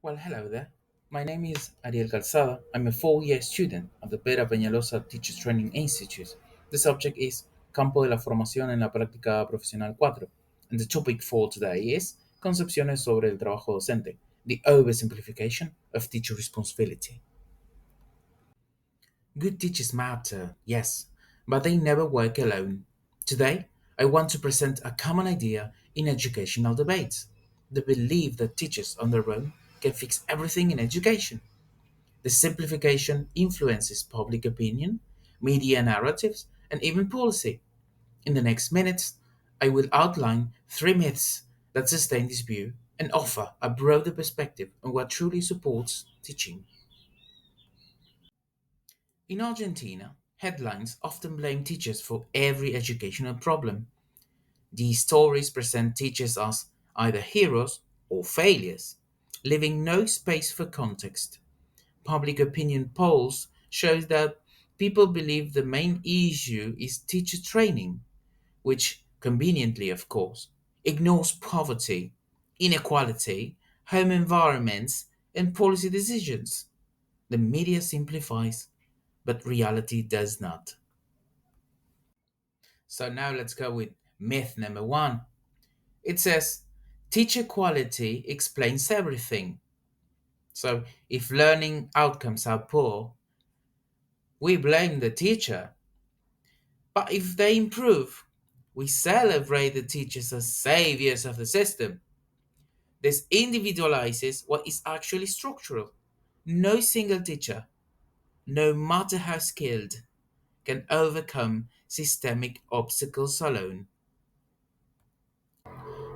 Well, hello there. My name is Ariel Calzada. I'm a 4-year student at the Vera Peñaloza Teachers Training Institute. The subject is Campo de la Formación en la Práctica Profesional 4. And the topic for today is Concepciones sobre el trabajo docente, the oversimplification of teacher responsibility. Good teachers matter, yes, but they never work alone. Today, I want to present a common idea in educational debates: the belief that teachers on their own can fix everything in education. The simplification influences public opinion, media narratives, and even policy. In the next minutes, I will outline three myths that sustain this view and offer a broader perspective on what truly supports teaching. In Argentina, headlines often blame teachers for every educational problem. These stories present teachers as either heroes or failures, leaving no space for context. Public opinion polls show that people believe the main issue is teacher training, which conveniently, of course, ignores poverty, inequality, home environments, and policy decisions. The media simplifies, but reality does not. So now let's go with myth number one. It says teacher quality explains everything. So if learning outcomes are poor, we blame the teacher. But if they improve, we celebrate the teachers as saviors of the system. This individualizes what is actually structural. No single teacher, no matter how skilled, can overcome systemic obstacles alone.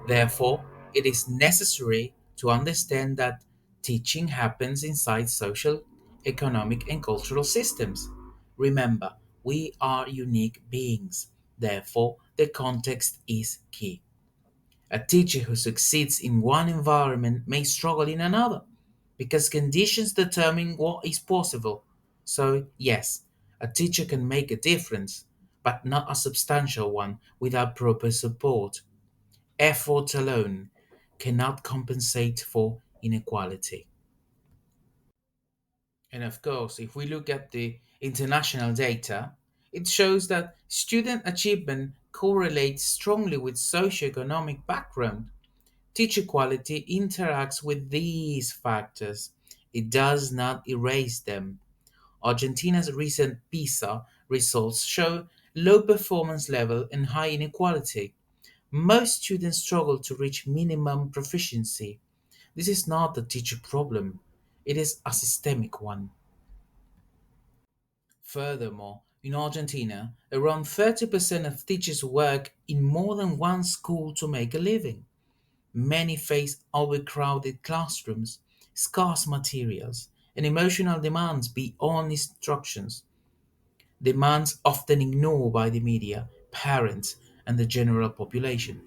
Therefore, it is necessary to understand that teaching happens inside social, economic, and cultural systems. Remember, we are unique beings. Therefore, the context is key. A teacher who succeeds in one environment may struggle in another because conditions determine what is possible. So, yes, a teacher can make a difference, but not a substantial one without proper support. Effort alone cannot compensate for inequality. And of course, if we look at the international data, it shows that student achievement correlates strongly with socioeconomic background. Teacher quality interacts with these factors. It does not erase them. Argentina's recent PISA results show low performance level and high inequality. Most students struggle to reach minimum proficiency. This is not a teacher problem, it is a systemic one. Furthermore, in Argentina, around 30% of teachers work in more than one school to make a living. Many face overcrowded classrooms, scarce materials, and emotional demands beyond instructions, demands often ignored by the media, parents, and the general population.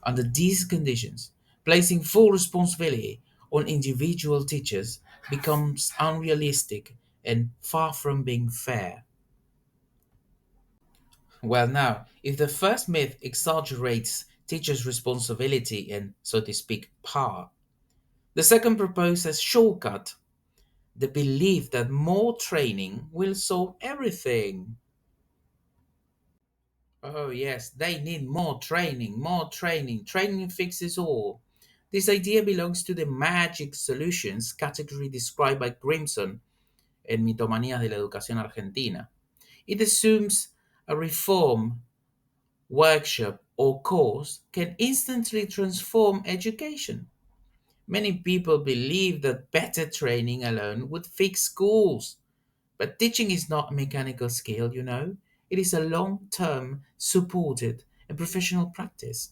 Under these conditions, placing full responsibility on individual teachers becomes unrealistic and far from being fair. Well, now, if the first myth exaggerates teachers' responsibility and, so to speak, power, the second proposes shortcut, the belief that more training will solve everything. Oh, yes, they need more training, more training. Training fixes all. This idea belongs to the magic solutions category described by Grimson en Mitomanías de la Educación Argentina. It assumes a reform, workshop, or course can instantly transform education. Many people believe that better training alone would fix schools. But teaching is not a mechanical skill, you know. It is a long term, supported, and professional practice.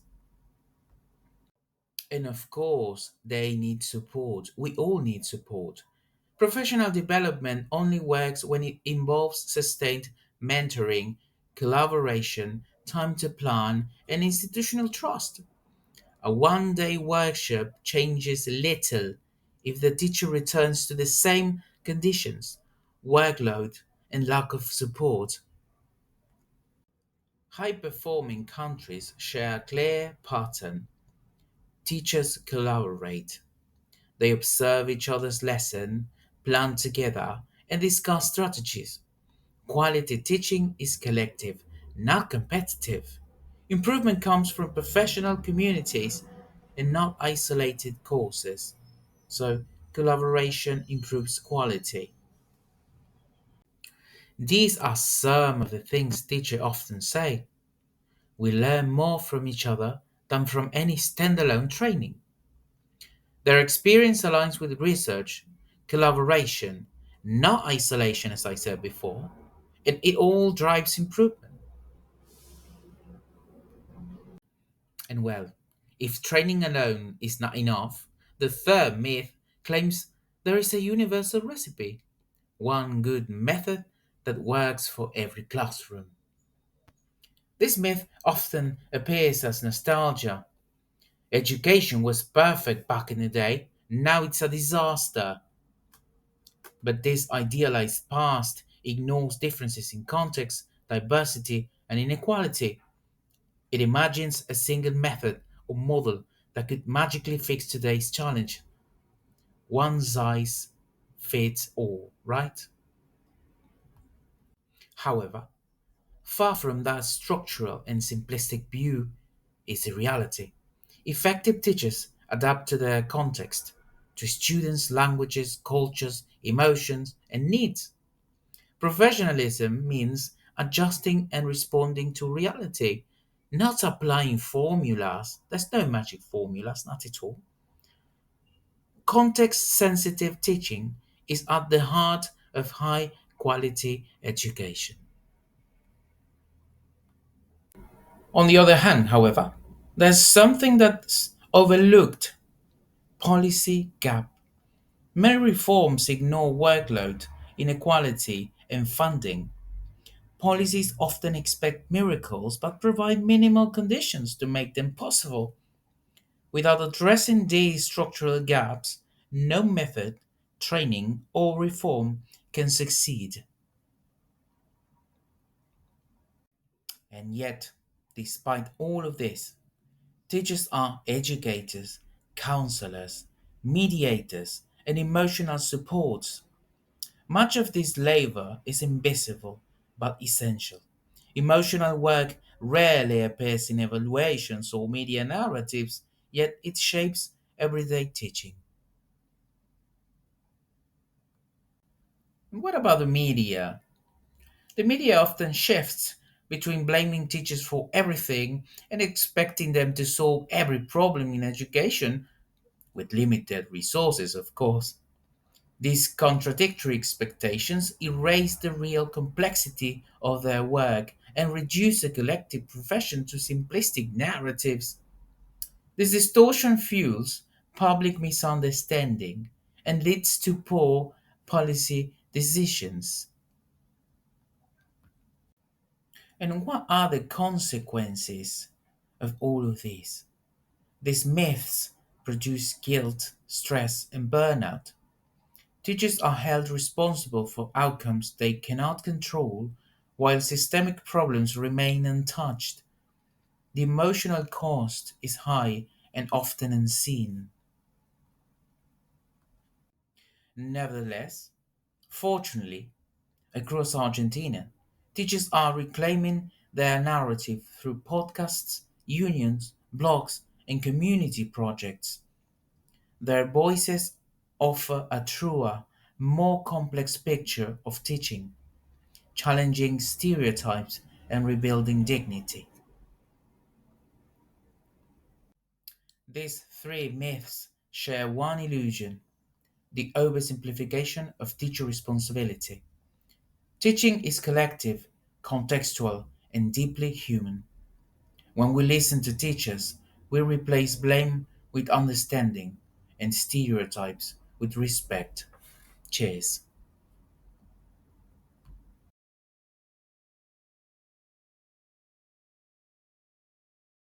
And of course, they need support. We all need support. Professional development only works when it involves sustained mentoring, collaboration, time to plan, and institutional trust. A 1 day workshop changes little if the teacher returns to the same conditions, workload, and lack of support. High performing countries share a clear pattern. Teachers collaborate. They observe each other's lesson, plan together, and discuss strategies. Quality teaching is collective, not competitive. Improvement comes from professional communities and not isolated courses. So, collaboration improves quality. These are some of the things teachers often say. We learn more from each other than from any standalone training. Their experience aligns with research, collaboration, not isolation, as I said before, and it all drives improvement. And well, if training alone is not enough, the third myth claims there is a universal recipe, one good method that works for every classroom. This myth often appears as nostalgia. Education was perfect back in the day, now it's a disaster. But this idealized past ignores differences in context, diversity, and inequality. It imagines a single method or model that could magically fix today's challenge. One size fits all, right? However, far from that structural and simplistic view is the reality. Effective teachers adapt to their context, to students' languages, cultures, emotions, and needs. Professionalism means adjusting and responding to reality, not applying formulas. There's no magic formulas, not at all. Context sensitive teaching is at the heart of high quality education. On the other hand, however, there's something that's overlooked: policy gap. Many reforms ignore workload, inequality, and funding. Policies often expect miracles but provide minimal conditions to make them possible. Without addressing these structural gaps, no method, training, or reform can succeed. And yet, despite all of this, teachers are educators, counselors, mediators, and emotional supports. Much of this labor is invisible but essential. Emotional work rarely appears in evaluations or media narratives, yet it shapes everyday teaching. And what about the media? The media often shifts between blaming teachers for everything and expecting them to solve every problem in education, with limited resources, of course. These contradictory expectations erase the real complexity of their work and reduce the collective profession to simplistic narratives. This distortion fuels public misunderstanding and leads to poor policy decisions. And what are the consequences of all of this? These myths produce guilt, stress, and burnout. Teachers are held responsible for outcomes they cannot control, while systemic problems remain untouched. The emotional cost is high and often unseen. Nevertheless, fortunately, across Argentina, teachers are reclaiming their narrative through podcasts, unions, blogs, and community projects. Their voices offer a truer, more complex picture of teaching, challenging stereotypes and rebuilding dignity. These three myths share one illusion: the oversimplification of teacher responsibility. Teaching is collective, contextual, and deeply human. When we listen to teachers, we replace blame with understanding and stereotypes with respect. Cheers.